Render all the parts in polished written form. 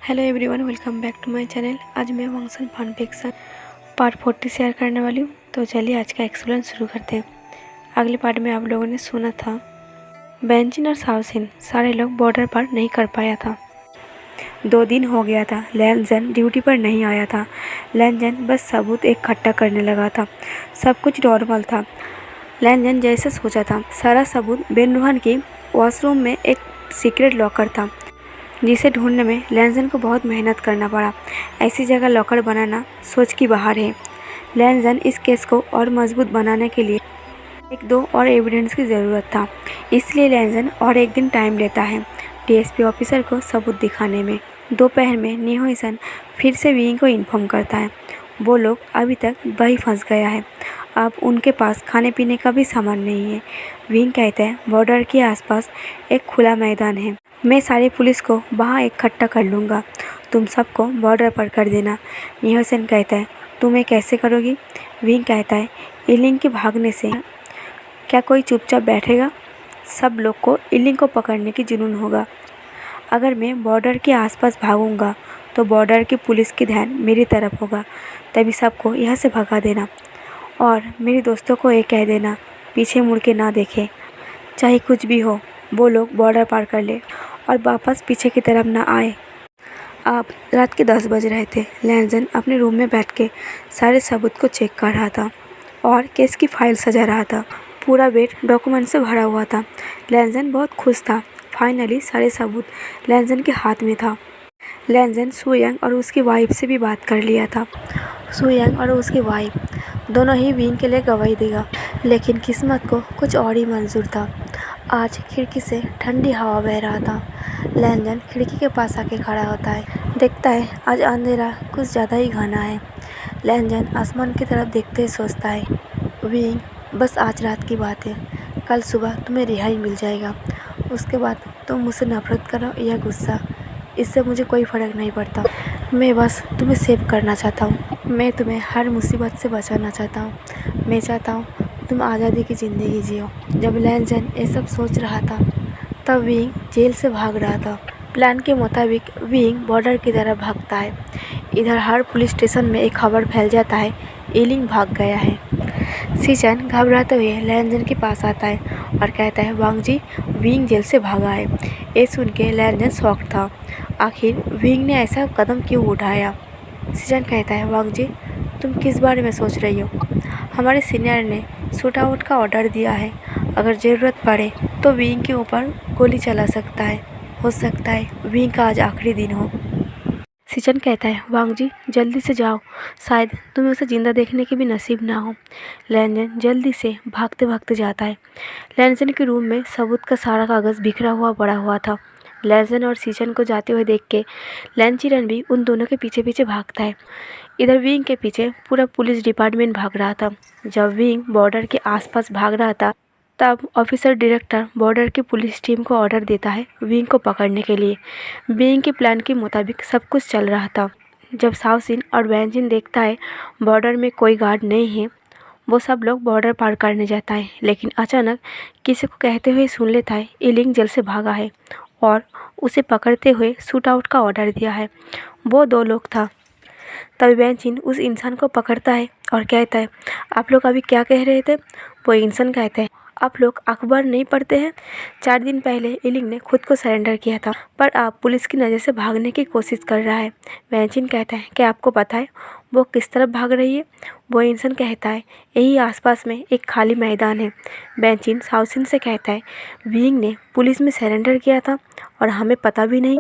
Hello everyone, welcome back to my channel. आज मैं वंशन फन फिक्शन पार्ट 40 शेयर करने वाली हूँ। तो चलिए आज का एक्सप्लेन शुरू करते हैं। अगले पार्ट में आप लोगों ने सुना था बेंचिन और साउसिन सारे लोग बॉर्डर पर नहीं कर पाया था। 2 दिन हो गया था, लैनजन ड्यूटी पर नहीं आया था। लैनजन बस सबूत इकट्ठा करने लगा था। सब कुछ नॉर्मल था। लैनजन जैसे सोचा था, सारा सबूत बेनरुहन की वॉशरूम में एक सीक्रेट लॉकर था जिसे ढूंढने में लैनजन को बहुत मेहनत करना पड़ा। ऐसी जगह लॉकर बनाना सोच की बाहर है। लैनजन इस केस को और मजबूत बनाने के लिए 1-2 और एविडेंस की ज़रूरत था। इसलिए लैनजन और एक दिन टाइम लेता है डीएसपी ऑफिसर को सबूत दिखाने में। दोपहर में निहोइसन फिर से विंग को इन्फॉर्म करता है। वो लोग अभी तक वही फंस गया है। अब उनके पास खाने पीने का भी सामान नहीं है। विंग कहते हैं बॉर्डर के आसपास एक खुला मैदान है, मैं सारी पुलिस को वहाँ इकट्ठा कर लूँगा, तुम सबको बॉर्डर पर कर देना। निहोसन कहता है तुम ये कैसे करोगी? विंग कहता है इलिंग के भागने से क्या कोई चुपचाप बैठेगा? सब लोग को इलिंग को पकड़ने की जुनून होगा। अगर मैं बॉर्डर के आसपास भागूंगा तो बॉर्डर की पुलिस की ध्यान मेरी तरफ होगा, तभी सबको यहाँ से भगा देना। और मेरे दोस्तों को ये कह देना पीछे मुड़ के ना देखें, चाहे कुछ भी हो वो लोग बॉर्डर पार कर ले और वापस पीछे की तरफ ना आए। अब रात के 10 बज रहे थे। लैनजन अपने रूम में बैठ के सारे सबूत को चेक कर रहा था और केस की फाइल सजा रहा था। पूरा बेड डॉक्यूमेंट से भरा हुआ था। लैनजन बहुत खुश था। फाइनली सारे सबूत लैनजन के हाथ में था। लैनजन सुयंग और उसकी वाइफ से भी बात कर लिया था। सुयंग और उसकी वाइफ दोनों ही विंग के लिए गवाही देगा, लेकिन किस्मत को कुछ और ही मंजूर था। आज खिड़की से ठंडी हवा बह रहा था। लैनजन खिड़की के पास आके खड़ा होता है। देखता है आज अंधेरा कुछ ज़्यादा ही घना है। लैनजन आसमान की तरफ देखते ही सोचता है विंग, बस आज रात की बात है, कल सुबह तुम्हें रिहाई मिल जाएगा। उसके बाद तुम मुझसे नफरत करो या गुस्सा, इससे मुझे कोई फ़र्क नहीं पड़ता। मैं बस तुम्हें सेव करना चाहता हूँ। मैं तुम्हें हर मुसीबत से बचाना चाहता हूँ। मैं चाहता हूँ तुम आज़ादी की ज़िंदगी जियो। जब लैनजन ये सब सोच रहा था तब विंग जेल से भाग रहा था। प्लान के मुताबिक विंग बॉर्डर की तरफ भागता है। इधर हर पुलिस स्टेशन में एक खबर फैल जाता है इलिंग भाग गया है। सीजन घबराते हुए लैनजन के पास आता है और कहता है वांग जी, विंग जेल से भागा है। ये सुन के लैनजन शॉक था। आखिर विंग ने ऐसा कदम क्यों उठाया? सीजन कहता है वांग जी, तुम किस बारे में सोच रही हो? हमारे सीनियर ने शूट आउट का ऑर्डर दिया है। अगर ज़रूरत पड़े तो विंग के ऊपर गोली चला सकता है। हो सकता है विंग का आज आखिरी दिन हो। सीजन कहता है वांग जी, जल्दी से जाओ, शायद तुम्हें उसे ज़िंदा देखने की भी नसीब ना हो। लैनजन जल्दी से भागते भागते जाता है। लैनजन के रूम में सबूत का सारा कागज़ बिखरा हुआ पड़ा हुआ था। लैनजन और सीजन को जाते हुए देख के लैनचिरन भी उन दोनों के पीछे पीछे भागता है। इधर विंग के पीछे पूरा पुलिस डिपार्टमेंट भाग रहा था। जब विंग बॉर्डर के आसपास भाग रहा था तब ऑफिसर डायरेक्टर बॉर्डर की पुलिस टीम को ऑर्डर देता है विंग को पकड़ने के लिए। विंग के प्लान के मुताबिक सब कुछ चल रहा था। जब साउसिन और वैनजिन देखता है बॉर्डर में कोई गार्ड नहीं है, वो सब लोग बॉर्डर पार करने जाता है, लेकिन अचानक किसी को कहते हुए सुन लेता है इलिंग जेल से भागा है और उसे पकड़ते हुए शूट आउट का ऑर्डर दिया है। वो 2 लोग था। तभी वैनजिन उस इंसान को पकड़ता है और कहता है आप लोग अभी क्या कह रहे थे? वो इंसान कहता है आप लोग अखबार नहीं पढ़ते हैं? 4 दिन पहले इलिंग ने खुद को सरेंडर किया था, पर आप पुलिस की नज़र से भागने की कोशिश कर रहा है। वैनजिन कहता है क्या आपको पता है वो किस तरफ भाग रही है? वो इंसान कहता है यही आसपास में एक खाली मैदान है। वैनजिन साउसिन से कहता है विंग ने पुलिस में सरेंडर किया था और हमें पता भी नहीं,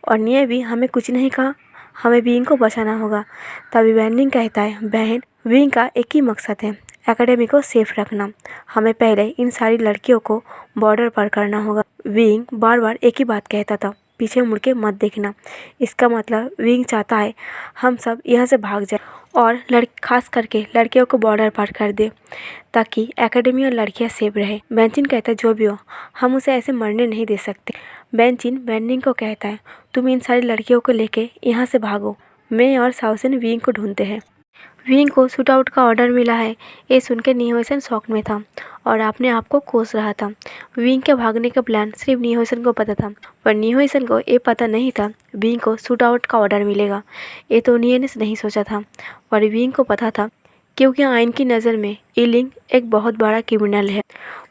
और ने भी हमें कुछ नहीं कहा। हमें विंग को बचाना होगा। तभी वैनिंग कहता है बहन, विंग का एक ही मकसद है, एकेडमी को सेफ रखना। हमें पहले इन सारी लड़कियों को बॉर्डर पार करना होगा। विंग बार बार एक ही बात कहता था, पीछे मुड़ के मत देखना। इसका मतलब विंग चाहता है हम सब यहाँ से भाग जाए और खास करके लड़कियों को बॉर्डर पार कर दे ताकि एकेडमी और लड़कियाँ सेफ रहे। बेंचिन कहता है जो भी हो, हम उसे ऐसे मरने नहीं दे सकते। बेंचिन वैनिंग को कहता है तुम इन सारी लड़कियों को लेके यहाँ से भागो, मैं और साउसिन विंग को ढूंढते हैं। विंग को शूट आउट का ऑर्डर मिला है। ये सुनकर निहोसन शॉक में था और अपने आप को कोस रहा था। विंग के भागने का प्लान सिर्फ निहोसन को पता था, पर निहोसन को ये पता नहीं था विंग को शूट आउट का ऑर्डर मिलेगा। ये तो उन्हीं ने नहीं सोचा था, पर विंग को पता था, क्योंकि आइन की नज़र में ईलिंग एक बहुत बड़ा क्रिमिनल है।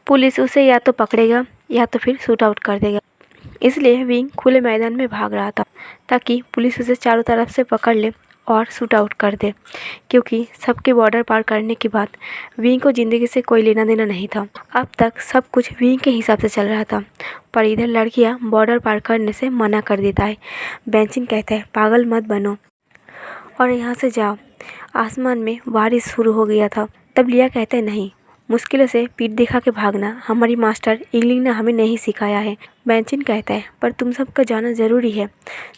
पुलिस उसे या तो पकड़ेगा या तो फिर शूट आउट कर देगा। इसलिए विंग खुले मैदान में भाग रहा था ताकि पुलिस उसे चारों तरफ से पकड़ ले और शूट आउट कर दे, क्योंकि सबके बॉर्डर पार करने के बाद विंग को ज़िंदगी से कोई लेना देना नहीं था। अब तक सब कुछ विंग के हिसाब से चल रहा था, पर इधर लड़कियां बॉर्डर पार करने से मना कर देता है। बेंचिन कहता है, पागल मत बनो और यहाँ से जाओ। आसमान में बारिश शुरू हो गया था। तब लिया कहता है, नहीं, मुश्किलों से पीठ दिखा के भागना हमारी मास्टर ईलिंग ने हमें नहीं सिखाया है। बेंचिन कहता है, पर तुम सबका जाना ज़रूरी है।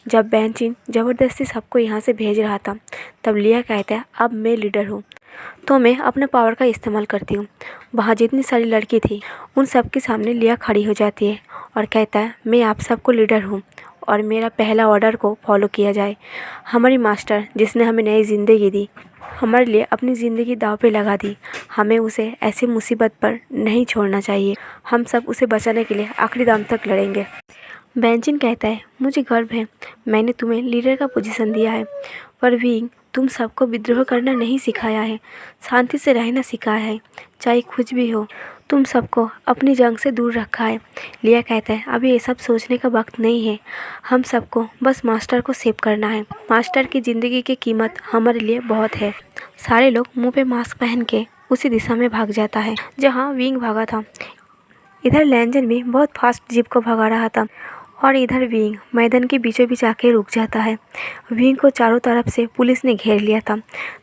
जब बेंचिन ज़बरदस्ती सबको यहाँ से भेज रहा था, तब लिया कहता है, अब मैं लीडर हूँ तो मैं अपने पावर का इस्तेमाल करती हूँ। वहाँ जितनी सारी लड़की थी उन सब के सामने लिया खड़ी हो जाती है और कहता है, मैं आप सबको लीडर हूँ और मेरा पहला ऑर्डर को फॉलो किया जाए। हमारी मास्टर जिसने हमें नई ज़िंदगी दी, हमारे लिए अपनी ज़िंदगी दांव पे लगा दी, हमें उसे ऐसी मुसीबत पर नहीं छोड़ना चाहिए। हम सब उसे बचाने के लिए आखिरी दम तक लड़ेंगे। बेंचिन कहता है, मुझे गर्व है मैंने तुम्हें लीडर का पोजीशन दिया है, पर विंग तुम सबको विद्रोह करना नहीं सिखाया है, शांति से रहना सिखाया है, चाहे कुछ भी हो। तुम सबको अपनी जंग से दूर रखा है। लिया कहता है, अभी ये सब सोचने का वक्त नहीं है, हम सबको बस मास्टर को सेव करना है। मास्टर की ज़िंदगी की कीमत हमारे लिए बहुत है। सारे लोग मुंह पे मास्क पहन के उसी दिशा में भाग जाता है जहाँ विंग भागा था। इधर लैंजन भी बहुत फास्ट जीप को भगा रहा था और इधर विंग मैदान के बीचों बीच आके रुक जाता है। विंग को चारों तरफ से पुलिस ने घेर लिया था।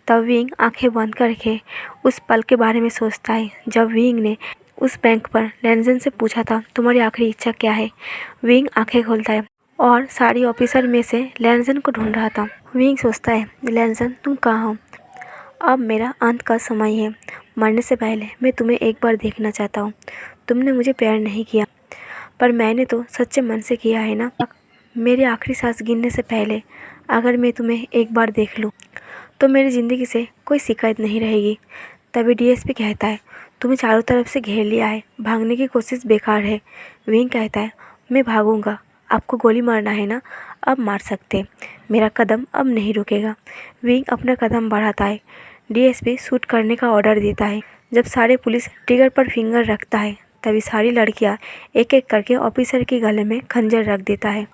तब विंग आंखें बंद करके उस पल के बारे में सोचता है जब विंग ने उस बैंक पर लैंजन से पूछा था, तुम्हारी आखिरी इच्छा क्या है। विंग आंखें खोलता है और सारी ऑफिसर में से लैंजन को ढूंढ रहा था। विंग सोचता है, लैंजन तुम कहाँ हो, अब मेरा अंत का समय है। मरने से पहले मैं तुम्हें एक बार देखना चाहता हूँ। तुमने मुझे प्यार नहीं किया, पर मैंने तो सच्चे मन से किया है ना। मेरी आखिरी सांस गिनने से पहले अगर मैं तुम्हें एक बार देख लूँ तो मेरी ज़िंदगी से कोई शिकायत नहीं रहेगी। तभी डीएसपी कहता है, तुम्हें चारों तरफ से घेर लिया है, भागने की कोशिश बेकार है। विंग कहता है, मैं भागूंगा, आपको गोली मारना है ना, अब मार सकते, मेरा कदम अब नहीं रुकेगा। विंग अपना कदम बढ़ाता है। डीएसपी शूट करने का ऑर्डर देता है। जब सारे पुलिस ट्रिगर पर फिंगर रखता है, तभी सारी लड़कियां एक एक करके ऑफिसर के गले में खंजर रख देता है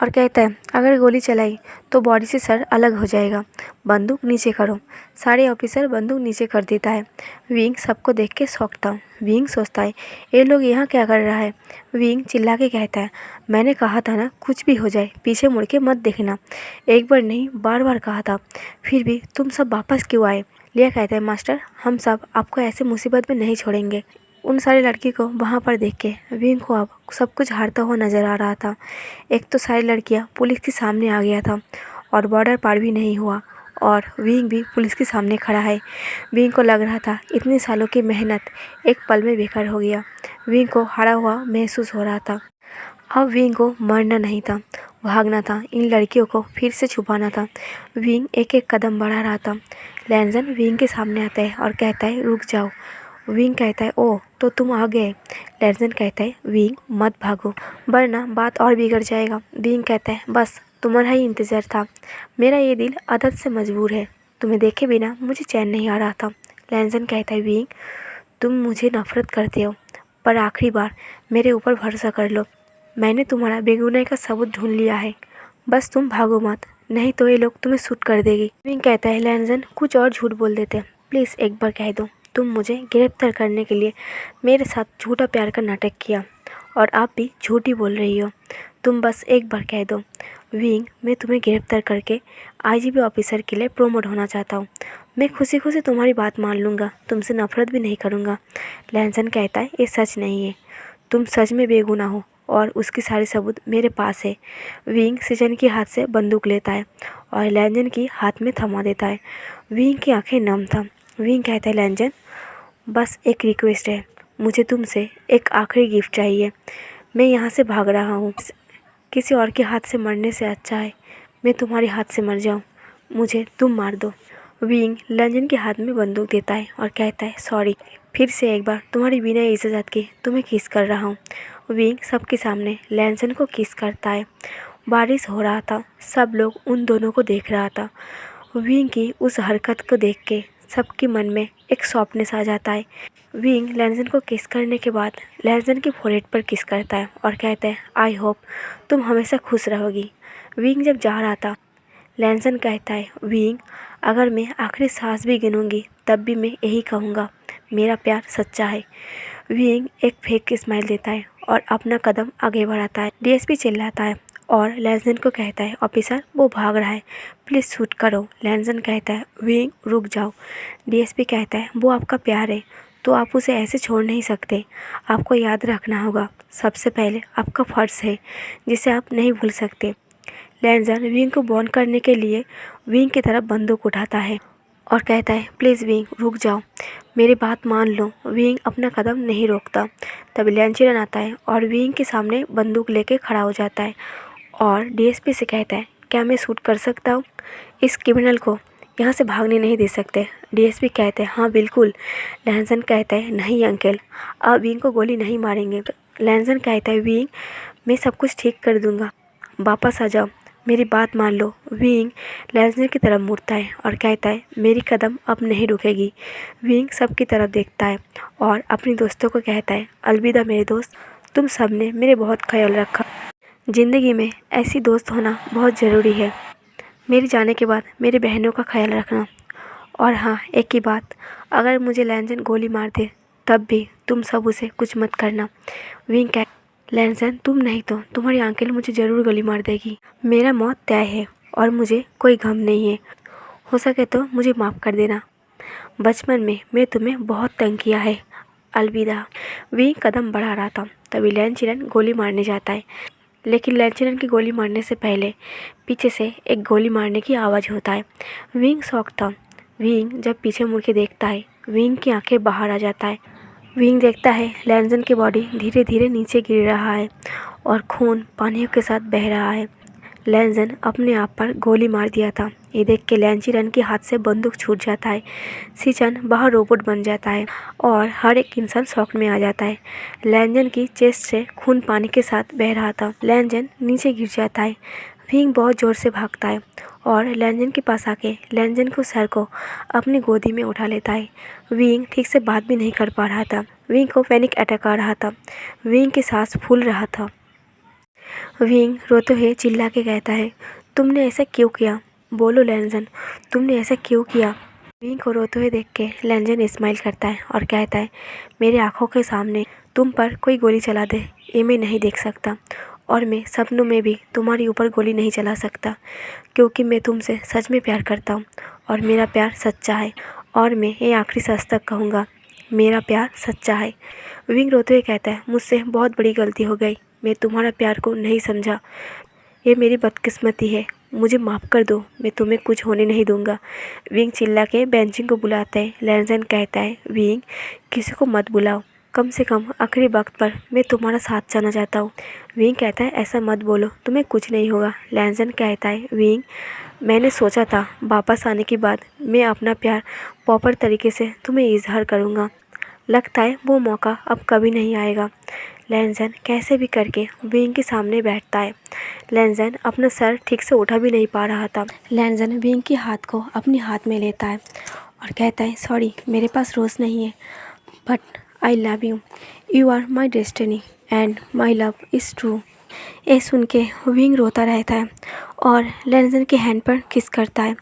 और कहता है, अगर गोली चलाई तो बॉडी से सर अलग हो जाएगा, बंदूक नीचे करो। सारे ऑफिसर बंदूक नीचे कर देता है। विंग सबको देख के शॉक था। विंग सोचता है, ये लोग यहाँ क्या कर रहा है। विंग चिल्ला के कहता है, मैंने कहा था ना, कुछ भी हो जाए पीछे मुड़ के मत देखना। एक बार नहीं बार बार कहा था, फिर भी तुम सब वापस क्यों आए। लिया कहता है, मास्टर हम सब आपको ऐसे मुसीबत में नहीं छोड़ेंगे। उन सारी लड़की को वहाँ पर देख के विंग को अब सब कुछ हारता हुआ नज़र आ रहा था। एक तो सारी लड़कियाँ पुलिस के सामने आ गया था और बॉर्डर पार भी नहीं हुआ और विंग भी पुलिस के सामने खड़ा है। विंग को लग रहा था इतने सालों की मेहनत एक पल में बेकार हो गया। विंग को हारा हुआ महसूस हो रहा था। अब विंग को मरना नहीं था, भागना था, इन लड़कियों को फिर से छुपाना था। विंग एक एक कदम बढ़ा रहा था। लैंजन विंग के सामने आता है और कहता है, रुक जाओ। विंग कहता है, ओह तो तुम आ गए। लैंजन कहता है, विंग मत भागो वरना बात और बिगड़ जाएगा। विंग कहता है, बस तुम्हारा ही इंतज़ार था, मेरा ये दिल आदत से मजबूर है, तुम्हें देखे बिना मुझे चैन नहीं आ रहा था। लैंजन कहता है, विंग तुम मुझे नफरत करते हो, पर आखिरी बार मेरे ऊपर भरोसा कर लो, मैंने तुम्हारा बेगुनाही का सबूत ढूंढ लिया है, बस तुम भागो मत, नहीं तो ये लोग तुम्हें शूट कर देगी। विंग कहता है, लैंजन कुछ और झूठ बोल देते, प्लीज़ एक बार कह दो, तुम मुझे गिरफ्तार करने के लिए मेरे साथ झूठा प्यार का नाटक किया और आप भी झूठ ही बोल रही हो, तुम बस एक बार कह दो। विंग मैं तुम्हें गिरफ्तार करके आईजीपी ऑफिसर के लिए प्रोमोट होना चाहता हूँ, मैं खुशी खुशी तुम्हारी बात मान लूँगा, तुमसे नफरत भी नहीं करूँगा। लैंसन कहता है, ये सच नहीं है, तुम सच में बेगुनाह हो और उसकी सारी सबूत मेरे पास है। विंग सृजन के हाथ से बंदूक लेता है और लैंजन की हाथ में थमा देता है। विंग की आंखें नम था। विंग कहता है, लैंजन बस एक रिक्वेस्ट है, मुझे तुमसे एक आखिरी गिफ्ट चाहिए, मैं यहाँ से भाग रहा हूँ, किसी और के हाथ से मरने से अच्छा है मैं तुम्हारे हाथ से मर जाऊँ, मुझे तुम मार दो। विंग लैंजन के हाथ में बंदूक देता है और कहता है सॉरी, फिर से एक बार तुम्हारी बिना इजाज़त के तुम्हें किस कर रहा हूँ। विंग सबके सामने लैंजन को किस करता है। बारिश हो रहा था, सब लोग उन दोनों को देख रहा था। विंग की उस हरकत को देख के सबके मन में एक सॉफ्टनेस आ जाता है। विंग लैंजन को किस करने के बाद लैंजन की फोrehead पर किस करता है और कहता है आई होप तुम हमेशा खुश रहोगी। विंग जब जा रहा था, लैंजन कहता है विंग अगर मैं आखिरी सांस भी गिनूंगी तब भी मैं यही कहूँगा, मेरा प्यार सच्चा है। विंग एक फेक स्माइल देता है और अपना कदम आगे बढ़ाता है। डीएसपी चिल्लाता है और लैंजन को कहता है ऑफिसर वो भाग रहा है, प्लीज़ शूट करो। लैंजन कहता है विंग रुक जाओ। डीएसपी कहता है वो आपका प्यार है तो आप उसे ऐसे छोड़ नहीं सकते। आपको याद रखना होगा सबसे पहले आपका फ़र्ज़ है जिसे आप नहीं भूल सकते। लैंजन विंग को बॉन्ड करने के लिए विंग की तरफ बंदूक उठाता है और कहता है प्लीज़ विंग रुक जाओ, मेरी बात मान लो। विंग अपना कदम नहीं रोकता। तभी लैंचिरन आता है और विंग के सामने बंदूक लेके खड़ा हो जाता है और डीएसपी से कहता है क्या मैं शूट कर सकता हूँ, इस क्रिमिनल को यहाँ से भागने नहीं दे सकते। डीएसपी कहते हैं हाँ बिल्कुल। लैंजन कहता है नहीं अंकल, आप विंग को गोली नहीं मारेंगे। लैंजन कहता है विंग मैं सब कुछ ठीक कर दूँगा, वापस आ जाओ, मेरी बात मान लो। विंग लैंजन की तरफ मुड़ता है और कहता है मेरी कदम अब नहीं रुकेगी। विंग सबकी तरफ देखता है और अपने दोस्तों को कहता है अलविदा मेरे दोस्त, तुम सब ने मेरे बहुत ख्याल रखा। ज़िंदगी में ऐसी दोस्त होना बहुत ज़रूरी है। मेरे जाने के बाद मेरी बहनों का ख्याल रखना। और हाँ एक ही बात, अगर मुझे लैंजन गोली मार दे तब भी तुम सब उसे कुछ मत करना। विंग कह लैंजन तुम नहीं तो तुम्हारी अंकल मुझे ज़रूर गोली मार देगी। मेरा मौत तय है और मुझे कोई गम नहीं है, हो सके तो मुझे माफ़ कर देना। बचपन में मैं तुम्हें बहुत तंग किया है, अलविदा। विंग कदम बढ़ा रहा था तभी लैंचिरन गोली मारने जाता है, लेकिन लैंचिरन की गोली मारने से पहले पीछे से एक गोली मारने की आवाज़ होता है। विंग शॉक था। विंग जब पीछे मुड़ के देखता है, विंग की आंखें बाहर आ जाता है। विंग देखता है लैंजन की बॉडी धीरे धीरे नीचे गिर रहा है और खून पानियों के साथ बह रहा है। लैंजन अपने आप पर गोली मार दिया था। ये देख के लैंचिरन के हाथ से बंदूक छूट जाता है। सीचन बाहर रोबोट बन जाता है और हर एक इंसान शॉक में आ जाता है। लैंजन की चेस्ट से खून पानी के साथ बह रहा था। लैंजन नीचे गिर जाता है। विंग बहुत ज़ोर से भागता है और लैंजन के पास आके लैंजन को सर को अपनी गोदी में उठा लेता है। विंग ठीक से बात भी नहीं कर पा रहा था। विंग को पैनिक अटैक आ रहा था। विंग की सांस फूल रहा था। विंग रोते हुए चिल्ला के कहता है तुमने ऐसा क्यों किया, बोलो लैंजन, तुमने ऐसा क्यों किया। विंग को रोते हुए देख के लैंजन स्माइल करता है और कहता है मेरे आँखों के सामने तुम पर कोई गोली चला दे ये मैं नहीं देख सकता, और मैं सपनों में भी तुम्हारे ऊपर गोली नहीं चला सकता, क्योंकि मैं तुमसे सच में प्यार करता हूँ और मेरा प्यार सच्चा है, और मैं ये आखिरी सांस तक कहूँगा मेरा प्यार सच्चा है। विंग रोते हुए कहता है मुझसे बहुत बड़ी गलती हो गई, मैं तुम्हारा प्यार को नहीं समझा, ये मेरी बदकिस्मती है, मुझे माफ़ कर दो, मैं तुम्हें कुछ होने नहीं दूंगा। विंग चिल्ला के बेंचिंग को बुलाता है। लैंजन कहता है विंग किसी को मत बुलाओ, कम से कम आखिरी वक्त पर मैं तुम्हारा साथ जाना चाहता हूँ। विंग कहता है ऐसा मत बोलो, तुम्हें कुछ नहीं होगा। लैंजन कहता है विंग मैंने सोचा था वापस आने के बाद मैं अपना प्यार प्रॉपर तरीके से तुम्हें इजहार करूँगा, लगता है वो मौका अब कभी नहीं आएगा। लैंजन कैसे भी करके विंग के सामने बैठता है। लैंजन अपना सर ठीक से उठा भी नहीं पा रहा था। लैंजन विंग के हाथ को अपने हाथ में लेता है और कहता है सॉरी मेरे पास रोज़ नहीं है, but I love you, you are my destiny and my love is true. ये सुन के विंग रोता रहता है और लैंजन के हैंड पर किस करता है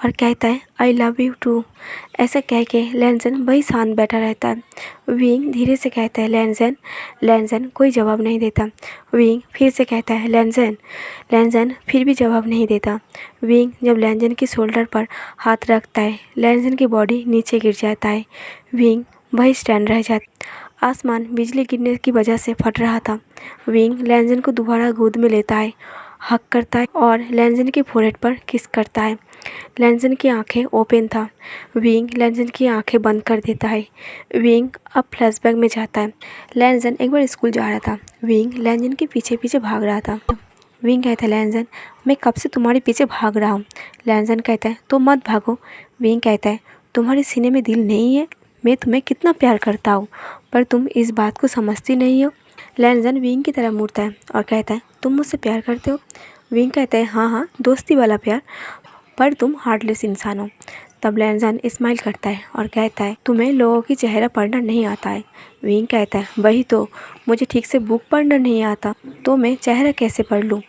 और कहता है आई लव यू टू। ऐसा कह के लैंजन वही शांत बैठा रहता है। विंग धीरे से कहता है लैंजन। लैंजन कोई जवाब नहीं देता। विंग फिर से कहता है लैंजन। लैंजन फिर भी जवाब नहीं देता। विंग जब लैंजन की शोल्डर पर हाथ रखता है, लैंजन की बॉडी नीचे गिर जाता है। विंग वही स्टैंड रह जाता। आसमान बिजली गिरने की वजह से फट रहा था। विंग लैंजन को दोबारा गोद में लेता है, हक करता है और लैंजन की फोrehead पर किस करता है। लैंजन की आंखें ओपन था। विंग लैंजन की आंखें बंद कर देता है। विंग अब फ्लैशबैक में जाता है। लैंजन एक बार स्कूल जा रहा था। विंग लैंजन के पीछे पीछे भाग रहा था। विंग कहता है लैंजन मैं कब से तुम्हारे पीछे भाग रहा हूँ। लैंजन कहता है तो मत भागो। विंग कहता है तुम्हारे सीने में दिल नहीं है, मैं तुम्हें कितना प्यार करता हूँ पर तुम इस बात को समझती नहीं हो। लैंजन विंग की तरफ मुड़ता है और कहता है तुम मुझसे प्यार करते हो। विंग कहता है हाँ दोस्ती वाला प्यार, पर तुम हार्टलेस इंसान हो। तब लैंजन स्माइल करता है और कहता है तुम्हें लोगों की चेहरा पढ़ना नहीं आता है। विंग कहता है वही तो, मुझे ठीक से बुक पढ़ना नहीं आता तो मैं चेहरा कैसे पढ़ लूँ।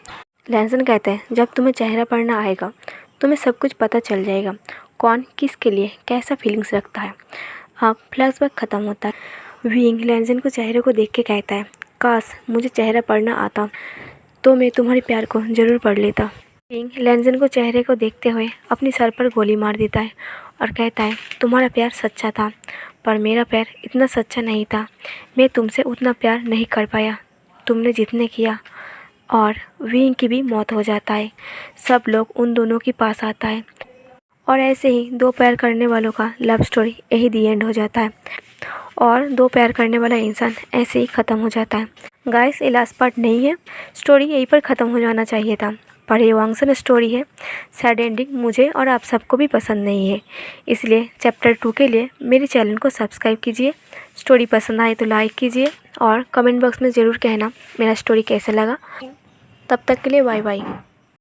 लैंजन कहता है जब तुम्हें चेहरा पढ़ना आएगा तुम्हें सब कुछ पता चल जाएगा, कौन किसके लिए कैसा फीलिंग्स रखता है। अब फ्लैशबैक ख़त्म होता है। विंग लैंजन को चेहरे को देख के कहता है काश मुझे चेहरा पढ़ना आता तो मैं तुम्हारे प्यार को ज़रूर पढ़ लेता। विंग लैंजन को चेहरे को देखते हुए अपनी सर पर गोली मार देता है और कहता है तुम्हारा प्यार सच्चा था पर मेरा प्यार इतना सच्चा नहीं था, मैं तुमसे उतना प्यार नहीं कर पाया तुमने जितने किया। और विंग की भी मौत हो जाता है। सब लोग उन दोनों के पास आता है और ऐसे ही दो प्यार करने वालों का लव स्टोरी यही दी एंड हो जाता है और दो प्यार करने वाला इंसान ऐसे ही ख़त्म हो जाता है। गाइस ये लास्ट पार्ट नहीं है, स्टोरी यहीं पर ख़त्म हो जाना चाहिए था, पर ये वांगसन स्टोरी है। सैड एंडिंग मुझे और आप सबको भी पसंद नहीं है, इसलिए चैप्टर 2 के लिए मेरे चैनल को सब्सक्राइब कीजिए। स्टोरी पसंद आए तो लाइक कीजिए और कमेंट बॉक्स में ज़रूर कहना मेरा स्टोरी कैसा लगा। तब तक के लिए बाय बाय।